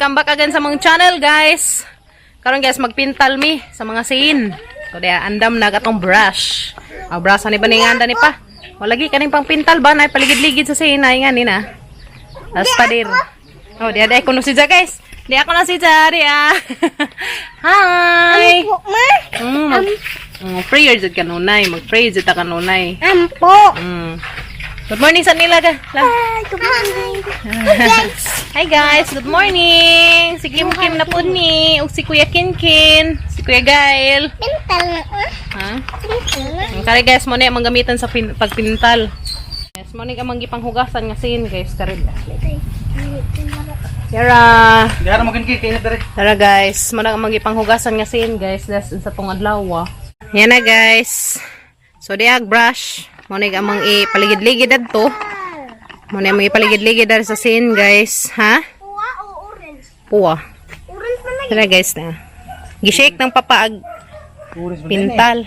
welcome back again sa mong channel, guys. Karon guys, magpintal mi sa mga scene. So dia andam na gatong brush. Brush ni baninganda ni pa. Walagi kaning pang pintal ba na paligid-ligid sa scene ay nga ni na. Tas padir. Oh, dia ko no si Ja, guys. Dia ako na si Ja, dia. Hi. Prayer jud kanunay, mag-pray jud ta kanunay. Ampo. Good morning sa nila ga. Good morning. Hi guys, good morning. Si Kim Kim na po ni, ug si Kuya Kinkin, si Kuya Gail. Pintal na. Ha? Pintal na. Ang kare guys mo na manggamitan sa pagpintal. Yes, mo ni ka manggipanghugasan nga sin guys kare. Yara. Diara mo kinki kay dire. Tara guys, mo na manggipanghugasan nga sin guys, das sa tong adlaw. Yan na guys. So diag brush, mo ni ka mang ipaligid-ligid adto. Mo na mang ipaligid-ligid dar sa sin guys, ha? Puwa o orange? Puwa. Orange na lang. Tara guys na. Gishake ng papaag Puris mo pintal.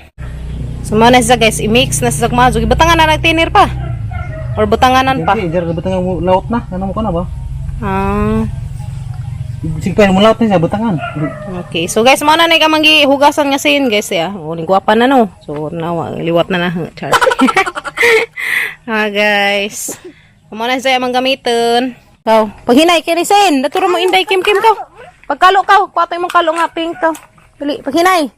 So mo na siya guys, i-mix na sa mazo. Ibutangan na nagtinir pa. Or butanganan pa. Diara butang laut na, ano mo kana ba? Ah, Sige pa mo laut ni sa butangan. okay. So guys, mo na ka manggi hugasan nga sin guys ya. Uling guwapa na no. So nawa liwat na na. Char. Guys. Mo na siya manggamiton. Kaw, paghinay kini sin, naturo mo inday Kim Kim kaw. Pagkalo kaw, kuwatoy mong kalo nga pink kaw. Dili, paghinay.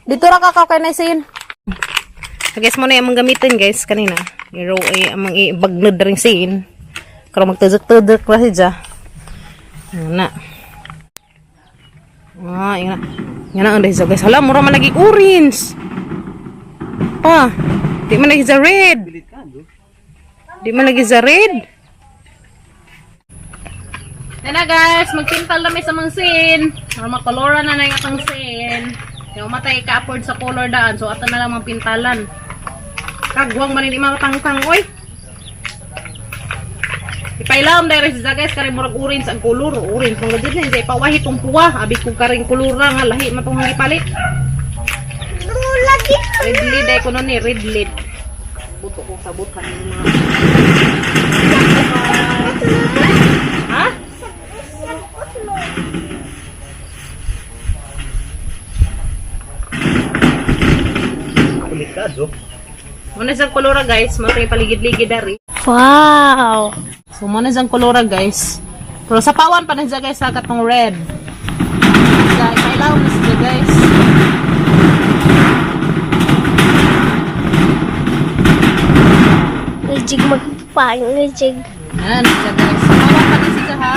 Dito ra ka kaw kay na sin. So guys, mo na yung gamitin guys kanina. Iro ay amang ibagnod ring sin. Karo magtudok-tudok ra siya. Na. Yan na. Yan na ang dahil guys. Hala, mura man lagi orange. Pa, di man lagi sa red. Di man lagi sa red. Yan na guys, magpintal na may sa mga sin. Para makolora na na yung atang sin. Yung matay ka-afford sa color daan. So, ato na lang mga pintalan. Kagwang man hindi mga tangtang. Oy! Ipailam dahil sa guys, karing murag orange ang color. Orange, mga dito na. Hindi ipawahi itong puwa. Abi kong karing kulura nga. Lahi matong hindi palit. Lagi. Red lid ay kuno ni. Red lid. Buto kong sabutan yung mga... Ha? Delikado. Muna siyang kolora guys. Matay paligid-ligid dari. Wow. So, muna siyang kolora guys. Pero sa pawan pa na siya guys. Sagat ng red. Kaya ipailaw na siya guys. Ngajig magpapang. Ngajig. Yan siya guys. Sa pawan pa na siya ha.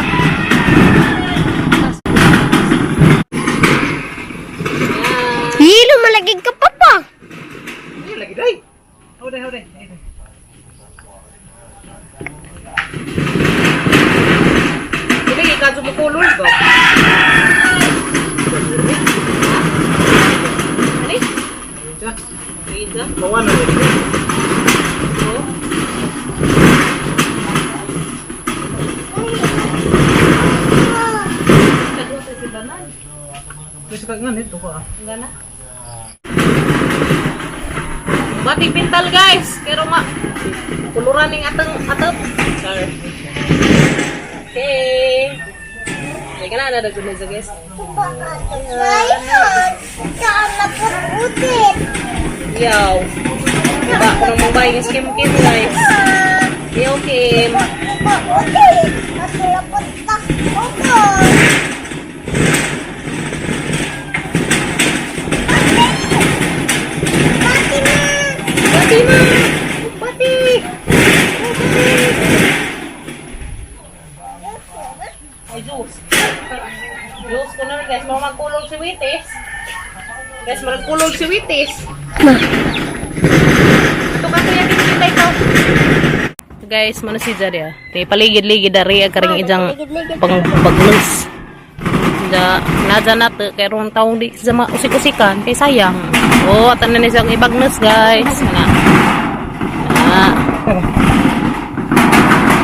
Hilo, malagig ka pa pa. Lagi dai. Hode. Hindi, ikaw mo color ba? Ano? Ja. Pizza? Bawa na. Oh. Kasi kag ngan ito ko ah. Gana. Bati pintal guys, pero kuluran ning atop. Sorry. Okay. May kana na dagod na guys. Saan na po ulit? Yaw. Ba ko nang mobile is Kim Kim guys. Yaw Kim. Ulit. Masulapot na. Bati na. Bati. Ay juice. Juice ko na guys, mau magkulog si Witis. Guys, magkulog si Witis. Ito ka kuya kita ikaw. Guys, mana si Jari ah. Kay paligid-ligid dari karing ijang pangbagnos. Da naja nate kay rong taong di sa usik-usikan kay sayang. Oh, atan na ni siyang ibagnos guys. Na.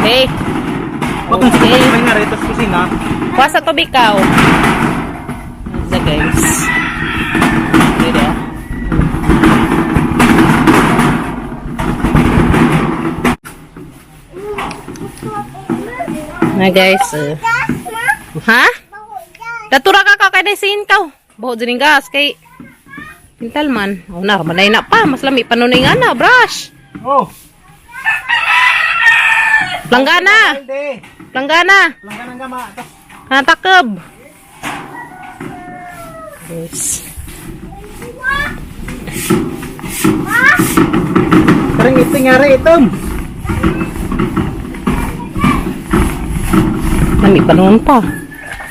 Okay. Bakit sa may nga rito sa kusina? Kuha sa tubig ka. Sa guys. Dito. Na guys, Ha? Datura ka kay desin ka. Buhod din gas kay pintal man. Oh, narmanay na pa. Mas lami pa nun nga na, brush. Oh. Langgana. Hindi. Langgana. Langganan ka ma. Natakab. Yes. Karang iting nga rin itom. Lami pa nun pa.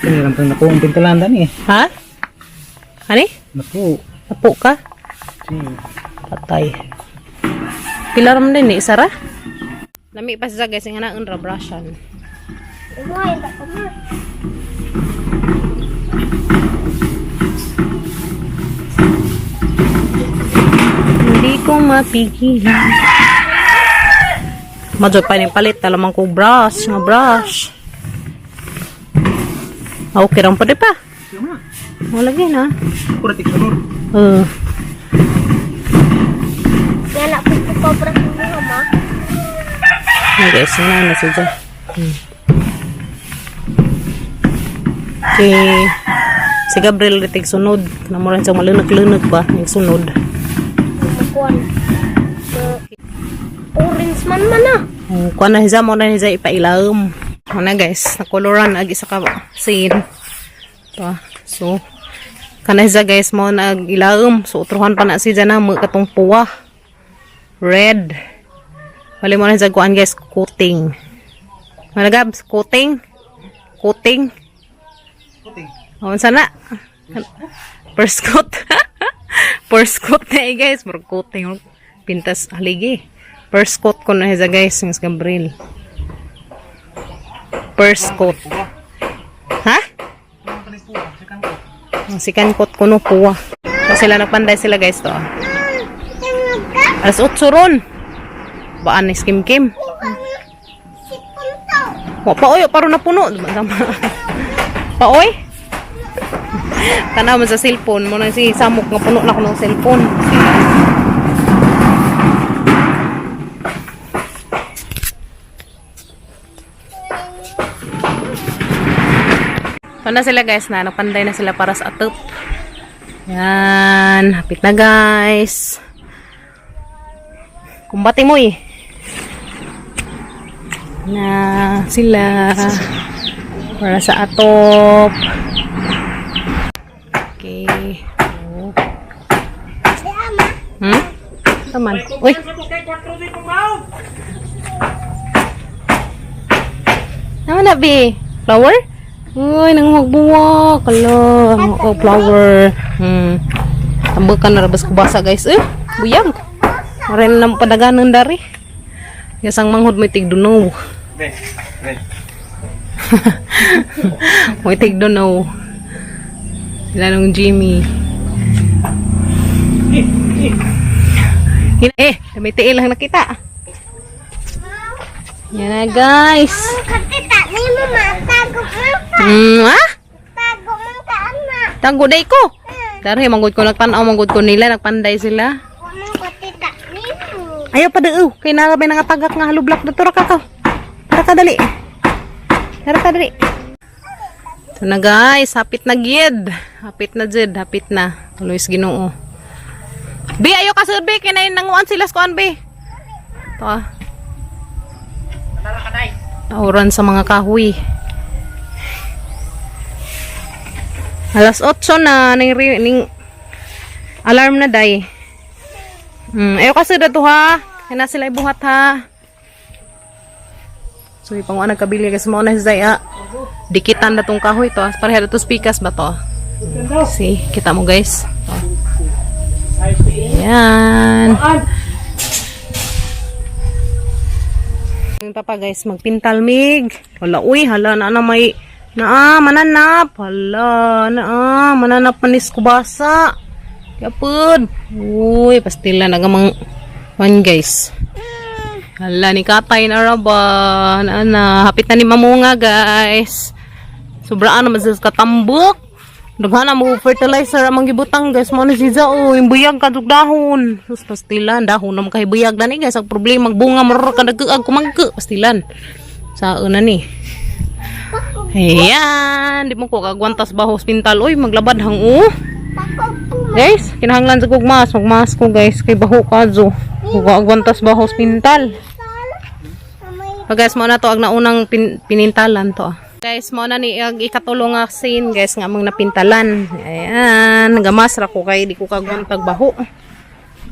Piniram pa naku ang pintalandan eh. Ha? Ani? Naku. Apo ka? Patay. Pilar mo din ni Isara? Lami pa siya guys, nga na unra brushan. Hindi ko mapigilan. Madyo pa ni palit, talamang ko brush, nga brush. Okay lang pa di pa. Wala lagi na. Puratik sunod. Kaya po ko cobra ko ma. Guys, na siya. Okay. Si Gabriel ritig sunod. Namuran siyang malunak-lunak ba? Yung sunod. Makuan. Orange man na. Kuha na hiza mo na hiza ipailaom. Ano guys, nakoloran ag isa ka scene. Ito. So, kana hiza guys mo nag-ilaom. So, utruhan pa na siya na mo katong puwa. Red. Wali mo na hiza kuhaan guys, coating. Malagab, coating. Coating. Oh, sana. First coat. First coat na guys. Pero coating. Pintas haligi. First coat ko na hiza guys. Yung Gabriel. First coat. Ha? Ang second coat ko no puwa. So sila nagpanday sila guys to. Alas 8 ron. Baan ni Kim Kim. Wa pa oy, paro na puno. Pa oy. Tanaw mo sa cellphone mo na si Samok nga puno na ko ng cellphone. So na sila guys na, napanday na sila para sa atop. Yan, hapit na guys. Kumbati mo eh. Na sila para sa atop. Okay. Oh. Taman. Uy. Naman na be? Flower? Uy, nangmagbuwa. Kala. Oh, flower. Tambakan na rabas ko basa guys. Buyag. Marin na padaganon dari. Yasang manghod mo tigdunaw. Mo tigdunaw. Sila nung Jimmy. May tiil lang nakita. Yan na guys. Katita ni mo matago mo. Tago mo ka anak. Tago day ko. Dari manggod ko nagtanaw, manggod ko nila, nagpanday sila. Kuno katita ni mo. Ayaw pa daw. Kay narabay nga tagak nga halublak na tura ka ka. Tara ka dali. Tara ka dali. Ito na guys, hapit na gid. Hapit na jid, hapit na. Luis Ginoo. Bi, ayaw ka sir, Bi. Kinain nanguan sila sa kuan, Bi. Ito ah. Tauran sa mga kahoy. Alas 8 na. Ning alarm na day. Ayaw ka sir, dato ha. Kaya sila ibuhat ha. So, ipang wala nagkabili kasi mo na si Zaya. Dikitan na tong kahoy to. Pareha na to speakers ba to? See, kita mo guys. Ayan. Yung papa guys, magpintal mig. Wala, uy, hala na may mananap. Hala na mananap manis kubasa. Kapod. Uy, pastila nagamang one guys. Hala ni Katay na raba. Hapit na ni mamunga guys. Sobraan naman sa katambok. Daghan na mo fertilizer amang gibutang guys. Mo na siya yung buyag kadug dahon. Sus pastilan dahon naman kay buyag na ni guys. Ang problema magbunga maror ka nagkaag kumangke pastilan. Sa una ni. Ayan, di mo ko kagwantas ba hospital. Uy, maglabad hang Takot ko. Guys, kinahanglan sa kog magmas ko guys kay baho kadyo. Kagwantas ba hospital. Guys, mo na to ang naunang pinintalan to. Guys, mo na ni ikatulong nga scene guys nga among napintalan. Ayan, gamas ra ko kay di ko kagwantag baho.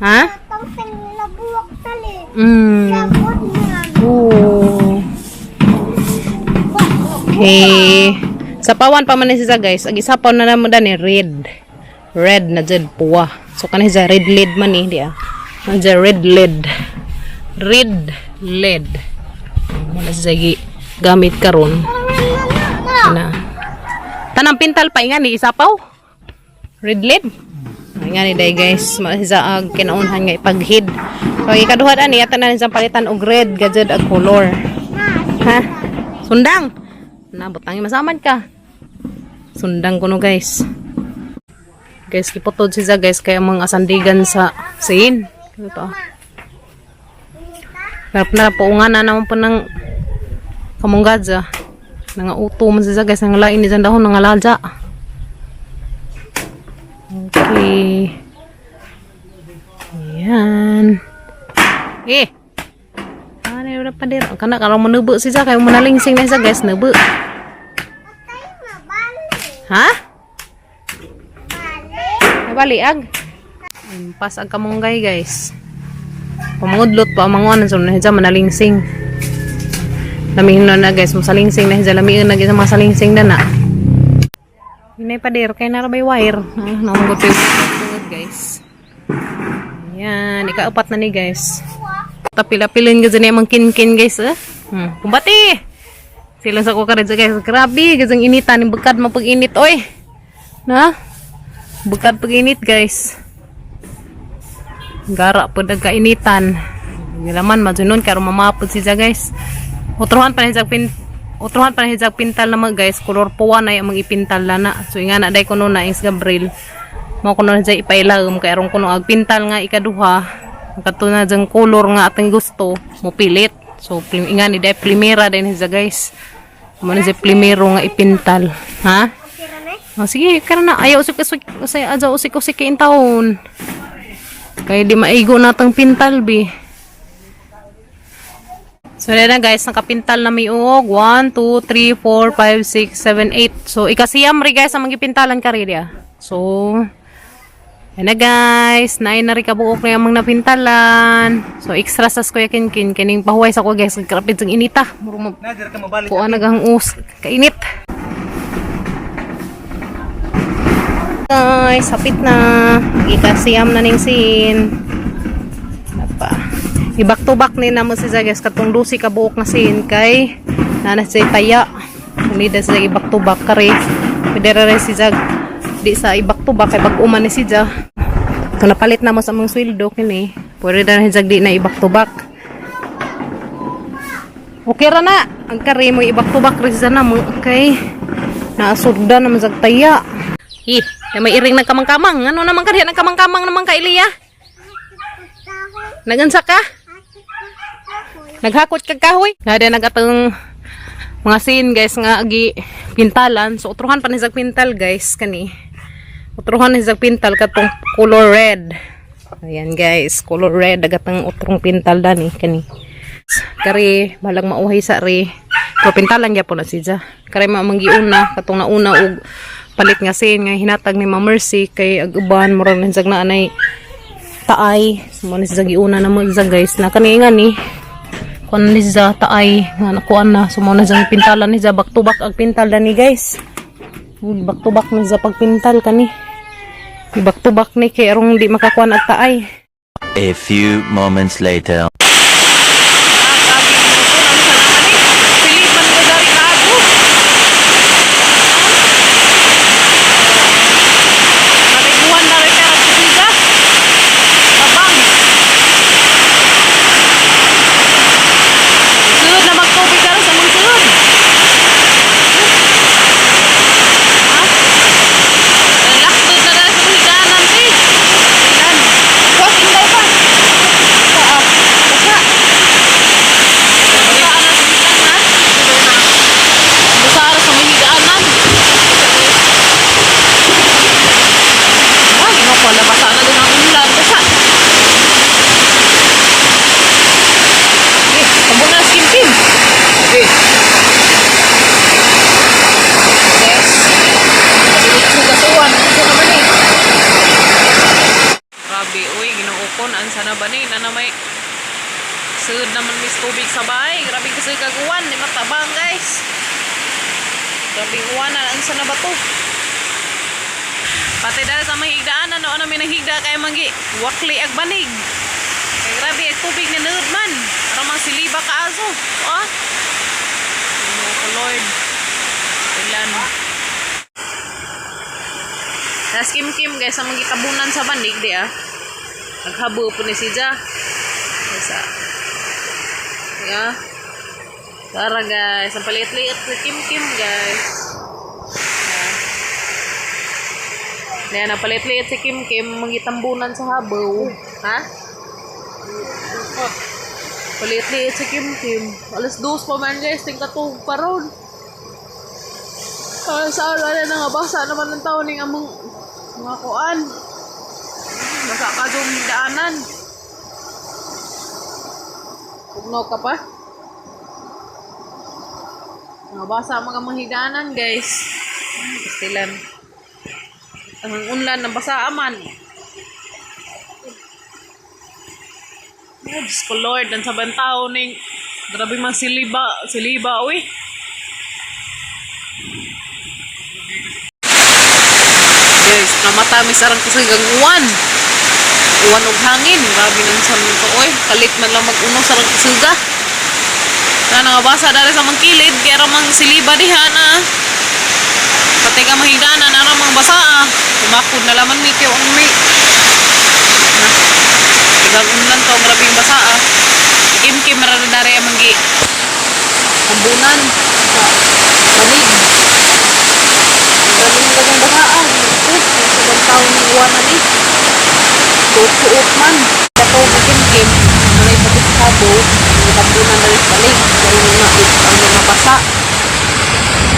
Ha? Tang nabuwak tali. Mm. Takot na. Oh. Okay. Sa pawan pa man ni siya guys, ag isapaw na namo dani red. Red na jud puwa. So kanhi sa red lead man ni dia. Sa red lead. Red lead. Mo na siya gamit karon. Na. Tanang pintal pa nga ni isapaw. Red lead. Nga ni day guys, sa kinaunhan nga ipaghid. So ikaduha ani ata na sa palitan og red gajud ag color. Ha? Sundang. Nabot ang masamad ka. Sundang kuno guys. Guys, kipotod siya guys kaya mga asandigan sa scene. Ito. Garap na paungan na naman po ng kamunggadza. Nangauto man siya guys. Nangalain ni dyan dahon nangaladya. Okay. Ayan. Ano yung padir? Kana kalau menubu siya kayo manalingsing na siya guys. Nubu. Ha? Baliag. Pas ag kamunggay guys. Pamudlot pa manguan so na siya manalingsing. Lamihin na guys, masalingsing na siya lamihin na sa masalingsing na na. Hinay padir kay narabay wire. Naunggot yung guys. Yan, ikaapat na ni guys. Tapila-pilin ka dyan yung kin-kin guys. Kumbati! Silang sa kukarid sa guys. Grabe, gazang initan. Bukad mapag-init. Oy! Na? Bukad pag-init guys. Gara po nagkainitan. Gilaman, madunon. Karo mamapod siya guys. Utruhan pa na hijag pintal na mga guys. Color puwa na yung mga ipintal na. So nga na, day ko nun na yung Gabriel. Mga kuno na dyan ipailagam. Kaya ron kuno agpintal nga ikaduha. Katuna dyan color nga ating gusto mo pilit. So nga ni day primera din siya guys. Muna siya primero nga ipintal. Ha? Oh, sige, kaya na. Ayaw usik-usik. Ayaw usik-usik kain taon. Kaya di maigo natang pintal bi. So na guys, nakapintal na may uog. 1, 2, 3, 4, 5, 6, 7, 8. So ikasiyam rin guys ang magipintalan ka rin dia. So yan na guys, nain na rin kabuok na yung mga napintalan. So, extra sa Kuya Kinkin. Kining pahuway sa ko guys. Nagkarapit ng inita. Kuha nagang kainit. Guys, hapit na. Ikasiyam na ning scene. I-back to back ni naman siya guys. Katong lusi kabuok na scene kay nanas siya taya. Hindi na siya i-back to back kari. Pwede rin siya di sa ibak to ba kay bag-uman ni siya. Kung napalit na mo sa mga sweldo kini, pwede na hijag di na ibak to back. Okay ra na. Ang kari mo ibak to back rin siya na mo. Okay. Naasugda naman sa taya. May iring nagkamang-kamang. Ano naman kariya nagkamang-kamang naman ka Iliya? Nagansa ka? Naghakot kag kahoy? Nga din nagatong mga scene guys nga agi pintalan. So utruhan pa ni sa pintal guys kani. Utruhan ni sa pintal katong color red. Ayan guys, color red agatang utrong pintal dani kani. Kari balang mauhay sa ri. So pintalan gyapon na siya. Kari manggiuna katong nauna og palit nga scene nga hinatag ni Ma'am Mercy kay aguban murag nansag na anay taay. So mo ni sa giuna na mo guys na kani nga ni kung ni sa taay nga nakuan na sumuna sa pintalan ni sa back to back ag pintal dani guys. Back to back ni sa pagpintal kani. Back to back ni kay arong di makakuan ag taay. A few moments later. Ani na may sud naman mis tubig sa bahay. Grabe kasi kaguwan, di matabang guys. Grabe uwan na ang sana ba to? Pati dahil sa mahigdaan ano namin nahigda kay manggi wakli ag banig. Kay grabe ag tubig ni nerd man. Para mang siliba ka aso. Oh. Oh Lord. Ilan. Tas kim guys sa mga tabunan sa banig di ah. Naghabo po ni si Ja. Isa. Yeah. Tara guys, ang palit-liit si Kim guys. Yeah. Yan, ang palit-liit si Kim magitambunan sa habaw. Ha? Palit-liit si Kim. Alas 2 pa man guys, tingkatog pa ron. Sa ala na nga ba? Saan naman ang taon ng among mga kuan? Basa ka doon daanan. Pugno ka pa? Nabasa mga mahidanan guys. Pastilan. Ang unlan ng basa aman. Oh, Diyos ko Lord, ang sabang tao ning grabe mang siliba uy. Guys, namata mi sarang kasi uwan og hangin. Grabe nang sa to oy. Kalit man lang mag-uno sarang kasuga. Na nangabasa dali sa mangkilid kaya ramang siliba diha na. Pati ka mahigana na ramang basa. Tumakod na laman ni kay umi. Tigang unlan to grabe yung basa. Kim ra dari amanggi. Tambunan sa banig. Grabe yung dagang basaan. Sabang taon ng uwan na ni. Suot man. Bato ka Kim. Malay pati sa habo. Tambunan na rin balik. Dahil ang mga basa.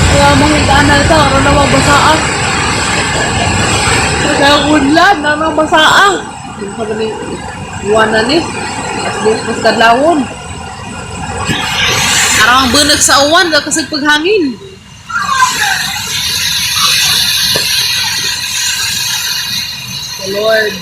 Kaya mahigaan na ito. Ano na mga basaan. Kaya unlan na mga basaan. Yung sabi ni uwan na ni. As bukas kadlawon. Arang bunag sa uwan. Kasi paghangin. Lord.